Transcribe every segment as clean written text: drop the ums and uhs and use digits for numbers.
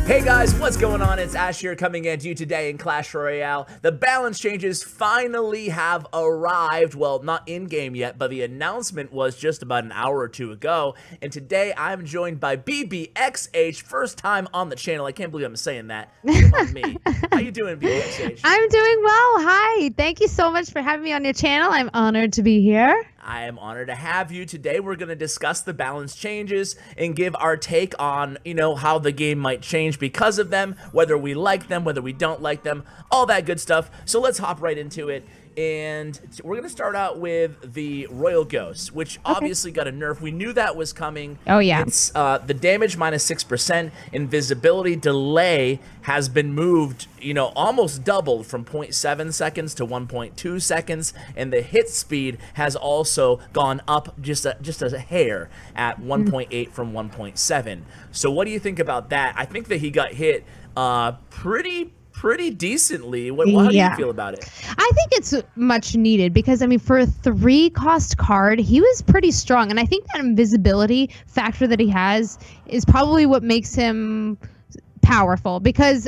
Hey guys, what's going on? It's Ash here coming at you today in Clash Royale. The balance changes finally have arrived. Well, not in-game yet, but the announcement was just about an hour or two ago. And today I'm joined by BBXH, first time on the channel. I can't believe I'm saying that. Come on, me. How you doing, BBXH? I'm doing well. Hi. Thank you so much for having me on your channel. I'm honored to be here. I am honored to have you. Today we're going to discuss the balance changes and give our take on, how the game might change because of them, whether we like them, whether we don't like them, all that good stuff. So let's hop right into it. And we're going to start out with the Royal Ghost, which obviously got a nerf. We knew that was coming. Oh, yeah. It's the damage minus 6%. Invisibility delay has been moved, almost doubled from 0.7 seconds to 1.2 seconds. And the hit speed has also gone up just a hair at 1.8 from 1.7. So what do you think about that? I think that he got hit pretty decently. How do you feel about it? I think it's much needed because, for a 3-cost card, he was pretty strong. And I think that invisibility factor that he has is probably what makes him powerful. Because,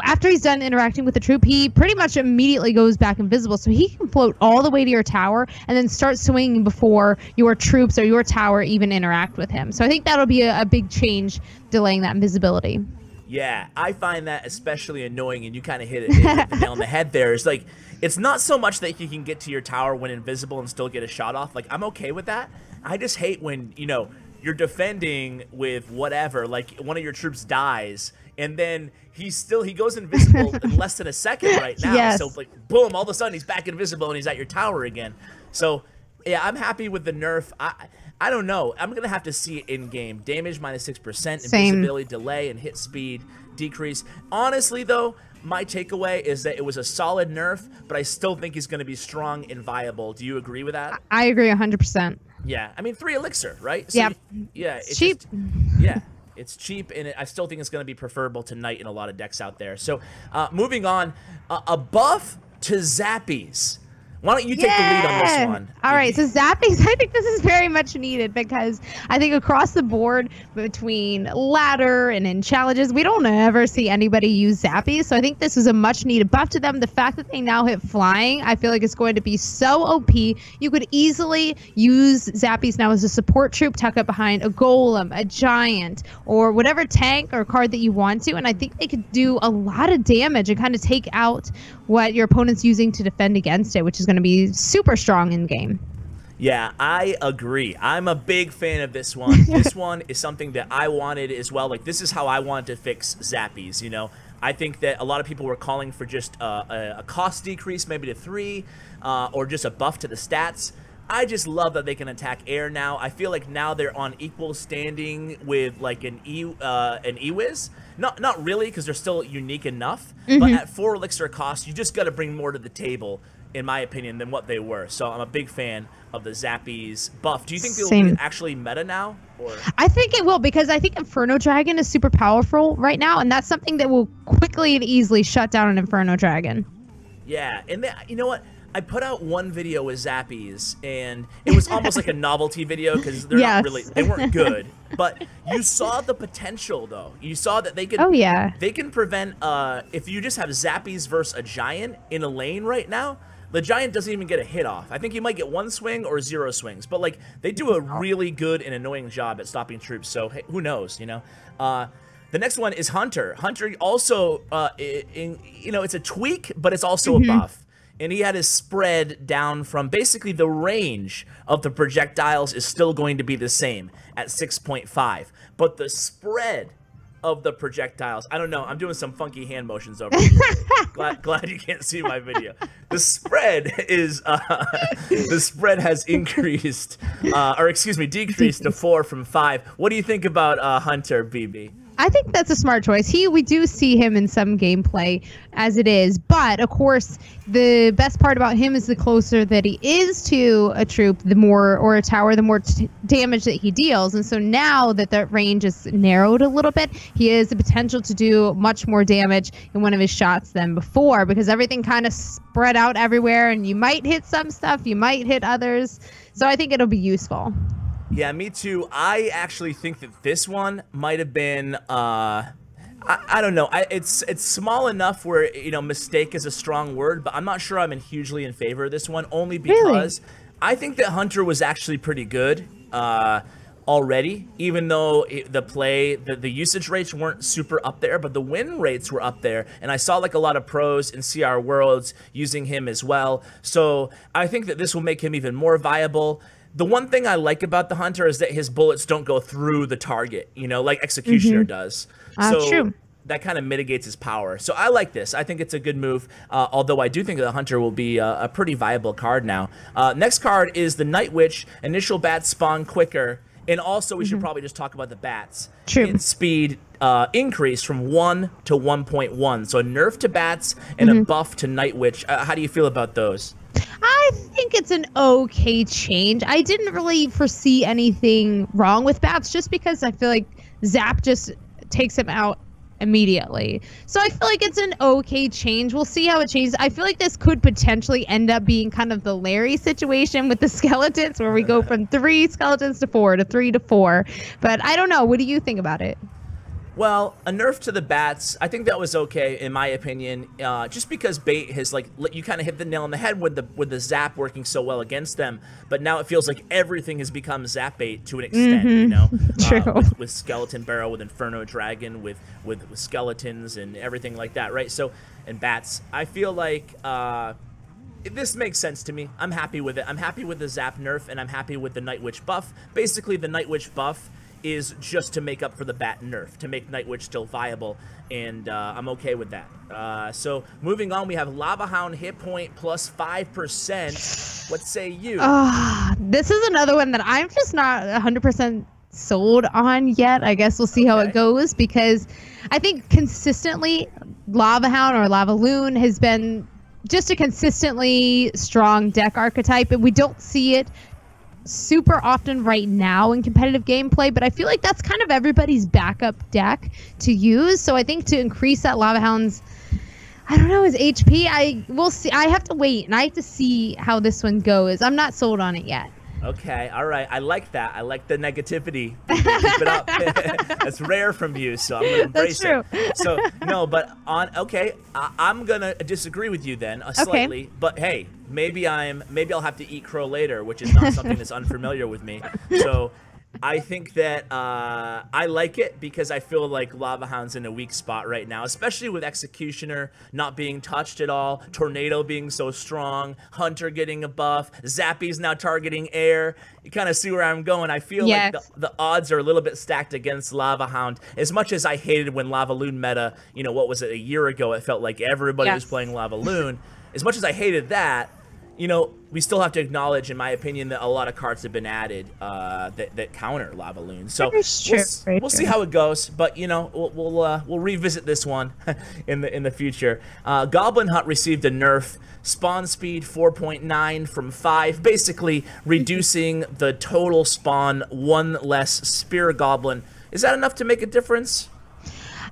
after he's done interacting with the troop, he pretty much immediately goes back invisible. So he can float all the way to your tower and then start swinging before your troops or your tower even interact with him. So I think that'll be a big change, delaying that invisibility. Yeah, I find that especially annoying, and you kind of hit the nail on the head there. It's not so much that you can get to your tower when invisible and still get a shot off. Like, I'm okay with that. I just hate when, you're defending with whatever, like one of your troops dies, and then he goes invisible in less than a second right now. Yes. So, boom, all of a sudden he's back invisible and he's at your tower again. So, yeah, I'm happy with the nerf. I don't know. I'm going to have to see it in-game. Damage minus 6%, invisibility delay, and hit speed decrease. Honestly, though, my takeaway is that it was a solid nerf, but I still think he's going to be strong and viable. Do you agree with that? I agree 100%. Yeah. 3 elixir, right? So, yep. Yeah. It's cheap. It's cheap, and I still think it's going to be preferable to Knight in a lot of decks out there. So, moving on, a buff to Zappies. Why don't you take the lead on this one? All right, so Zappies, I think this is very much needed because I think across the board between ladder and in challenges, we don't ever see anybody use Zappies. So I think this is a much needed buff to them. The fact that they now hit flying, I feel like it's going to be so OP. You could easily use Zappies now as a support troop, tuck up behind a golem, a giant, or whatever tank or card that you want to. And I think they could do a lot of damage and kind of take out what your opponent's using to defend against it, which is going to be super strong in game. Yeah, I agree. I'm a big fan of this one. This one is something that I wanted as well. Like, this is how I wanted to fix Zappies, I think that a lot of people were calling for just a cost decrease, maybe to 3, or just a buff to the stats. I just love that they can attack air now. I feel like now they're on equal standing with like an Ewiz. Not really, because they're still unique enough. But at 4 elixir cost, you just got to bring more to the table, in my opinion, than what they were. So I'm a big fan of the Zappies buff. Do you think they'll be actually meta now? Or? I think it will, because I think Inferno Dragon is super powerful right now, and that's something that will quickly and easily shut down an Inferno Dragon. Yeah, and you know what? I put out one video with Zappies, and it was almost like a novelty video because they're not really, they weren't good. But you saw the potential, though. You saw that they can. They can prevent. If you just have Zappies versus a giant in a lane right now, the giant doesn't even get a hit off. I think you might get 1 swing or 0 swings, but like they do a really good and annoying job at stopping troops. So hey, who knows? The next one is Hunter. Hunter also, it's a tweak, but it's also a buff. And he had his spread down from basically the range of the projectiles is still going to be the same at 6.5. But the spread of the projectiles, I don't know, I'm doing some funky hand motions over here. glad you can't see my video. The spread is, the spread has increased, decreased to 4 from 5. What do you think about Hunter, BB? I think that's a smart choice. We do see him in some gameplay as it is, but of course the best part about him is the closer that he is to a troop, the more, or a tower, the more damage that he deals. And so now that that range is narrowed a little bit, he has the potential to do much more damage in one of his shots than before, because everything kind of spread out everywhere, and you might hit some stuff, you might hit others. So I think it'll be useful. Yeah, me too. I actually think that this one might have been I don't know. It's small enough where, you know, mistake is a strong word, but I'm not sure I'm hugely in favor of this one, only because I think that Hunter was actually pretty good already, even though the usage rates weren't super up there, but the win rates were up there, and I saw like a lot of pros in CR Worlds using him as well. So I think that this will make him even more viable. The one thing I like about the Hunter is that his bullets don't go through the target, you know, like Executioner does. So true. That kind of mitigates his power. So I like this. I think it's a good move, although I do think the Hunter will be a pretty viable card now. Next card is the Night Witch. Initial bats spawn quicker. And also, we should probably just talk about the bats. True. Its speed increase from 1 to 1.1. So a nerf to bats and a buff to Night Witch. How do you feel about those? I think it's an okay change. I didn't really foresee anything wrong with bats just because I feel like Zap just takes him out immediately. So I feel like it's an okay change. We'll see how it changes. I feel like this could potentially end up being kind of the Larry situation with the skeletons, where we go from 3 skeletons to 4 to 3 to 4. But I don't know. What do you think about it? Well, a nerf to the bats, I think that was okay in my opinion, just because bait has like you kind of hit the nail on the head with the zap working so well against them, but now it feels like everything has become zap bait to an extent, you know, True. with Skeleton Barrel, with Inferno Dragon, with skeletons and everything like that, right? So, and bats, I feel like this makes sense to me. I'm happy with it. I'm happy with the zap nerf, and I'm happy with the Night Witch buff. Basically, the Night Witch buff is just to make up for the bat nerf, to make Night Witch still viable, and I'm okay with that. So moving on, we have Lava Hound hit point plus 5%. What say you? This is another one that I'm just not 100% sold on yet. I guess we'll see how it goes, because I think consistently Lava Hound or Lava Loon has been just a consistently strong deck archetype, and we don't see it super often right now in competitive gameplay, but I feel like that's kind of everybody's backup deck to use. So I think to increase that Lava Hound's, I don't know, his HP, we'll see. I have to wait, and I have to see how this one goes. I'm not sold on it yet. Okay, all right. I like that. I like the negativity. Keep it up. That's rare from you, so I'm gonna embrace it. So no, but I'm gonna disagree with you then slightly. But hey, maybe I'll have to eat crow later, which is not something that's unfamiliar with me. So I think that I like it because I feel like Lava Hound's in a weak spot right now, especially with Executioner not being touched at all, Tornado being so strong, Hunter getting a buff, Zappy's now targeting air. You kind of see where I'm going. I feel like the odds are a little bit stacked against Lava Hound. As much as I hated when Lava Loon meta, you know, what was it, a year ago, it felt like everybody was playing Lava Loon. As much as I hated that, you know, we still have to acknowledge, in my opinion, that a lot of cards have been added that counter Lava Loon. So we'll see how it goes. But you know, we'll revisit this one in the future. Goblin Hut received a nerf. Spawn speed 4.9 from 5, basically reducing the total spawn 1 less Spear Goblin. Is that enough to make a difference?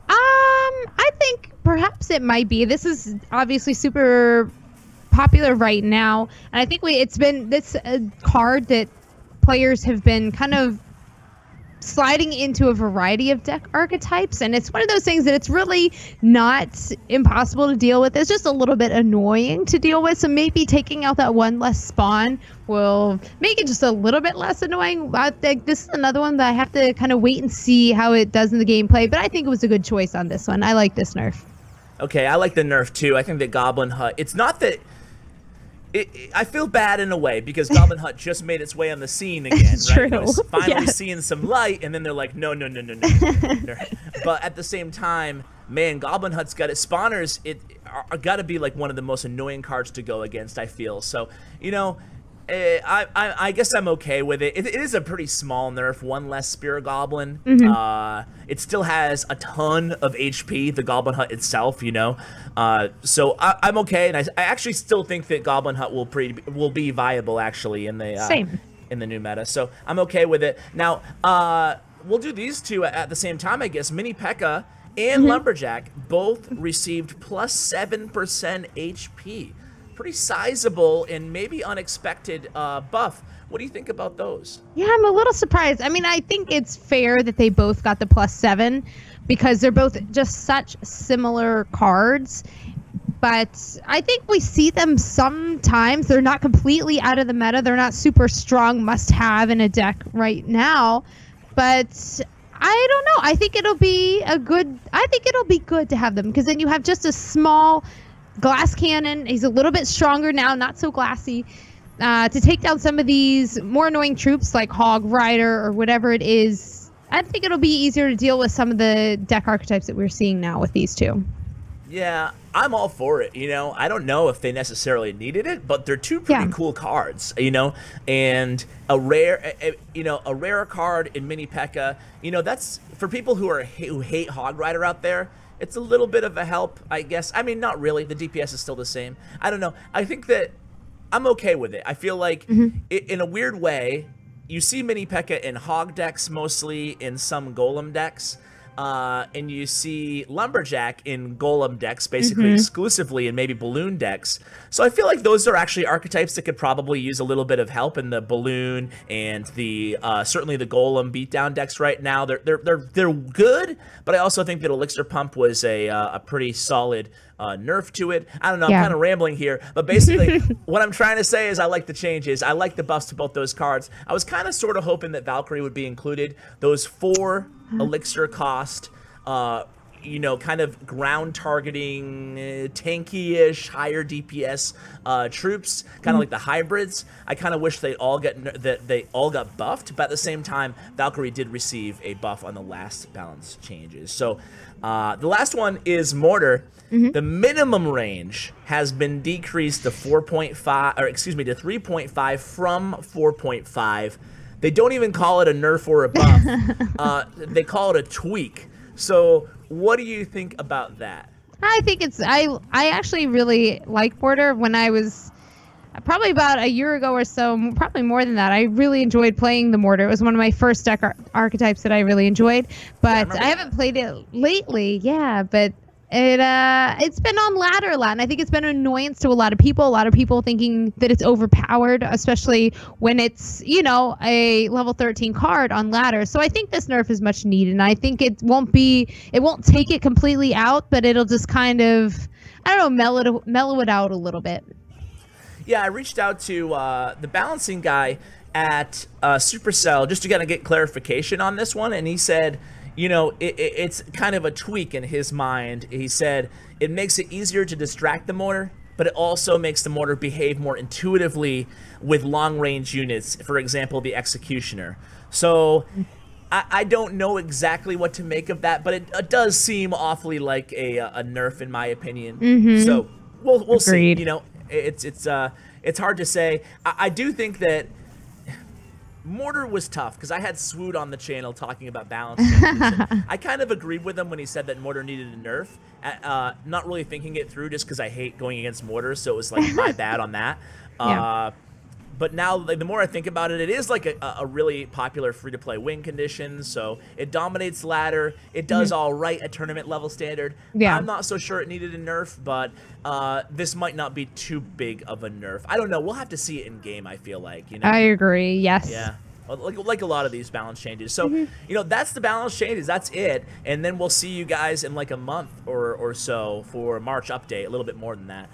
I think perhaps it might be. This is obviously super popular right now, and I think it's been this card that players have been kind of sliding into a variety of deck archetypes, and it's one of those things that it's really not impossible to deal with. It's just a little bit annoying to deal with, so maybe taking out that 1 less spawn will make it just a little bit less annoying. I think this is another one that I have to kind of wait and see how it does in the gameplay, but I think it was a good choice on this one. I like this nerf. Okay, I like the nerf too. I think that Goblin Hut, it's not that I feel bad in a way, because Goblin Hut just made its way on the scene again, right? True. You know, it's finally seeing some light, and then they're like, no. But at the same time, man, Goblin Hut's got its spawners. It got to be like one of the most annoying cards to go against, I feel. So, you know, I guess I'm okay with it. It is a pretty small nerf, 1 less Spear Goblin. It still has a ton of HP, the Goblin Hut itself, you know. So I'm okay, and I actually still think that Goblin Hut will be viable actually in the in the new meta. So I'm okay with it. Now we'll do these two at the same time, I guess. Mini P.E.K.K.A. and Lumberjack both received plus 7% HP. Pretty sizable and maybe unexpected buff. What do you think about those? Yeah, I'm a little surprised. I mean, I think it's fair that they both got the plus 7, because they're both just such similar cards. But I think we see them sometimes. They're not completely out of the meta. They're not super strong must-have in a deck right now. But I don't know. I think it'll be good to have them, because then you have just a small glass cannon. He's a little bit stronger now, not so glassy, to take down some of these more annoying troops like Hog Rider or whatever it is. I think it'll be easier to deal with some of the deck archetypes that we're seeing now with these two. Yeah, I'm all for it, you know. I don't know if they necessarily needed it, but they're two pretty cool cards, you know. And a rare card in Mini P.E.K.K.A, you know, that's for people who hate Hog Rider out there. It's a little bit of a help, I guess. I mean, not really. The DPS is still the same. I don't know. I think that I'm okay with it. I feel like in a weird way, you see Mini P.E.K.K.A in Hog decks mostly, in some Golem decks. And you see Lumberjack in Golem decks, basically exclusively, and maybe Balloon decks. So I feel like those are actually archetypes that could probably use a little bit of help in the Balloon and the certainly the Golem beatdown decks right now. They're good, but I also think that Elixir Pump was a pretty solid nerf to it. I don't know, I'm kind of rambling here, but basically what I'm trying to say is I like the changes. I like the buffs to both those cards. I was kind of sort of hoping that Valkyrie would be included. Those 4 elixir cost, you know, kind of ground targeting, tanky-ish, higher DPS troops, kind of like the hybrids. I kind of wish they all got buffed, but at the same time, Valkyrie did receive a buff on the last balance changes. So the last one is Mortar. The minimum range has been decreased to 4.5, or excuse me, to 3.5 from 4.5. They don't even call it a nerf or a buff. They call it a tweak. So what do you think about that? I think I actually really like Mortar. When I was probably about a year ago or so, probably more than that, I really enjoyed playing the Mortar. It was one of my first deck archetypes that I really enjoyed. But I haven't played it lately. Yeah, but it's been on ladder a lot, and I think it's been an annoyance to a lot of people. A lot of people thinking that it's overpowered, especially when it's, you know, a level 13 card on ladder. So I think this nerf is much needed, and I think it won't take it completely out, but it'll just kind of, I don't know, mellow it out a little bit. Yeah, I reached out to the balancing guy at Supercell just to kind of get clarification on this one, and he said, you know, it's kind of a tweak in his mind. He said it makes it easier to distract the Mortar, but it also makes the Mortar behave more intuitively with long-range units, for example, the Executioner. So I don't know exactly what to make of that, but it does seem awfully like a nerf, in my opinion. So we'll see. You know, it's hard to say. I do think that Mortar was tough, because I had Swoot on the channel talking about balance changes. I kind of agreed with him when he said that Mortar needed a nerf, not really thinking it through just because I hate going against Mortar, so it was like my bad on that. But now, like, the more I think about it, it is like a really popular free-to-play win condition, so it dominates ladder. It does all right at tournament level standard. I'm not so sure it needed a nerf, but this might not be too big of a nerf. I don't know. We'll have to see it in game, I feel like. You know? I agree, yes. Yeah. Like a lot of these balance changes. So, you know, that's the balance changes. That's it. And then we'll see you guys in like a month or so for a March update, a little bit more than that.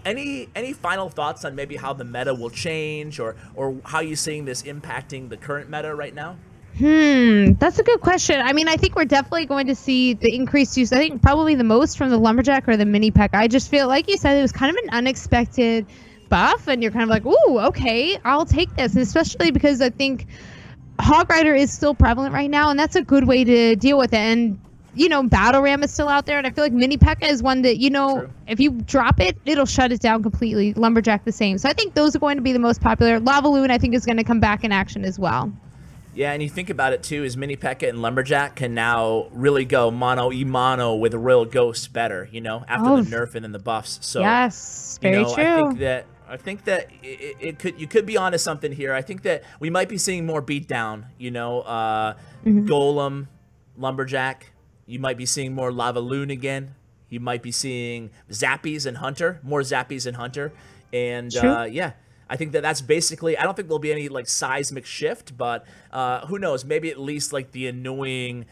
Any final thoughts on maybe how the meta will change, or how you're seeing this impacting the current meta right now? That's a good question. I mean, I think we're definitely going to see the increased use. I think probably the most from the Lumberjack or the Mini P.E.K.K.A. I just feel like you said, it was kind of an unexpected buff, and you're kind of like, ooh, okay, I'll take this. And especially because I think Hog Rider is still prevalent right now, and that's a good way to deal with it. And, you know, Battle Ram is still out there, and I feel like Mini P.E.K.K.A. is one that, you know, if you drop it, it'll shut it down completely. Lumberjack the same. So I think those are going to be the most popular. Lava Loon, I think, is going to come back in action as well. Yeah, and you think about it too, is Mini P.E.K.K.A. and Lumberjack can now really go mono with a Royal Ghost better, you know, after the nerf and then the buffs. So yes, very true. I think that you could be onto something here. I think that we might be seeing more beatdown, you know, Golem, Lumberjack. You might be seeing more Lava Loon again. You might be seeing Zappies and Hunter, more Zappies and Hunter. And yeah, I think that's basically, I don't think there'll be any like seismic shift, but who knows, maybe at least like the annoying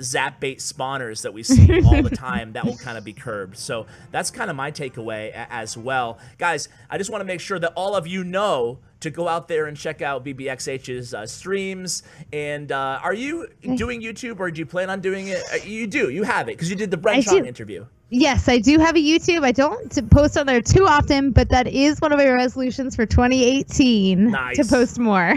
zap bait spawners that we see all the time, that will kind of be curbed. So that's kind of my takeaway as well. Guys, I just want to make sure that all of you know to go out there and check out BBXH's streams. And are you doing YouTube, or do you plan on doing it? You do, you have it, because you did the Brent Sean interview. Yes, I do have a YouTube. I don't post on there too often, but that is one of my resolutions for 2018. Nice. To post more.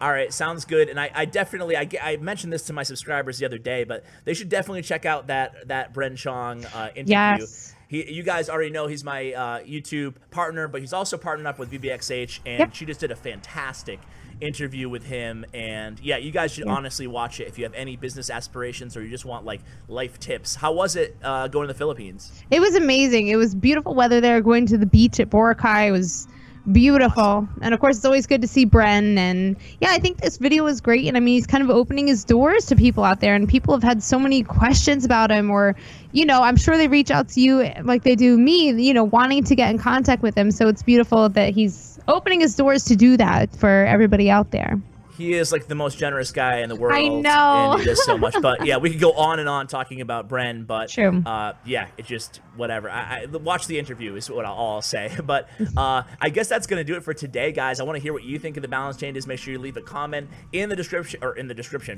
All right, sounds good. And I definitely, I mentioned this to my subscribers the other day, but they should definitely check out that Bren Chong interview. Yes. You guys already know he's my YouTube partner, but he's also partnered up with BBXH, and she just did a fantastic interview with him. And yeah, you guys should honestly watch it if you have any business aspirations or you just want like life tips. How was it going to the Philippines? It was amazing. It was beautiful weather there. Going to the beach at Boracay was beautiful. Awesome. And of course, it's always good to see Bren. And yeah, I think this video was great. And I mean, he's kind of opening his doors to people out there, and people have had so many questions about him, or, you know, I'm sure they reach out to you like they do me, you know, wanting to get in contact with him. So it's beautiful that he's opening his doors to do that for everybody out there. He is like the most generous guy in the world. I know. And he does so much. But yeah, we could go on and on talking about Bren. But true. Yeah, it just whatever. I watch the interview is what I'll say. But I guess that's gonna do it for today, guys. I want to hear what you think of the balance changes. Make sure you leave a comment in the description,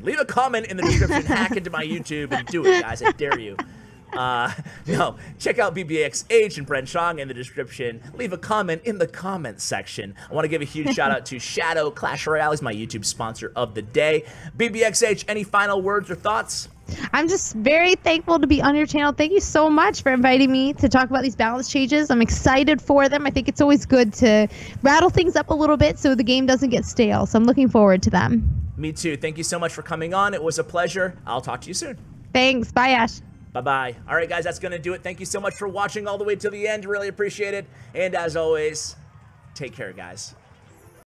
Leave a comment in the description. Hack into my YouTube and do it, guys. I dare you. No, check out BBXH and Bren Chong in the description. Leave a comment in the comments section. I want to give a huge shout out to Shadow Clash Royale. He's my YouTube sponsor of the day. BBXH, any final words or thoughts? I'm just very thankful to be on your channel. Thank you so much for inviting me to talk about these balance changes. I'm excited for them. I think it's always good to rattle things up a little bit so the game doesn't get stale. So I'm looking forward to them. Me too. Thank you so much for coming on. It was a pleasure. I'll talk to you soon. Thanks. Bye, Ash. Bye-bye. All right, guys, that's going to do it. Thank you so much for watching all the way to the end. Really appreciate it. And as always, take care, guys.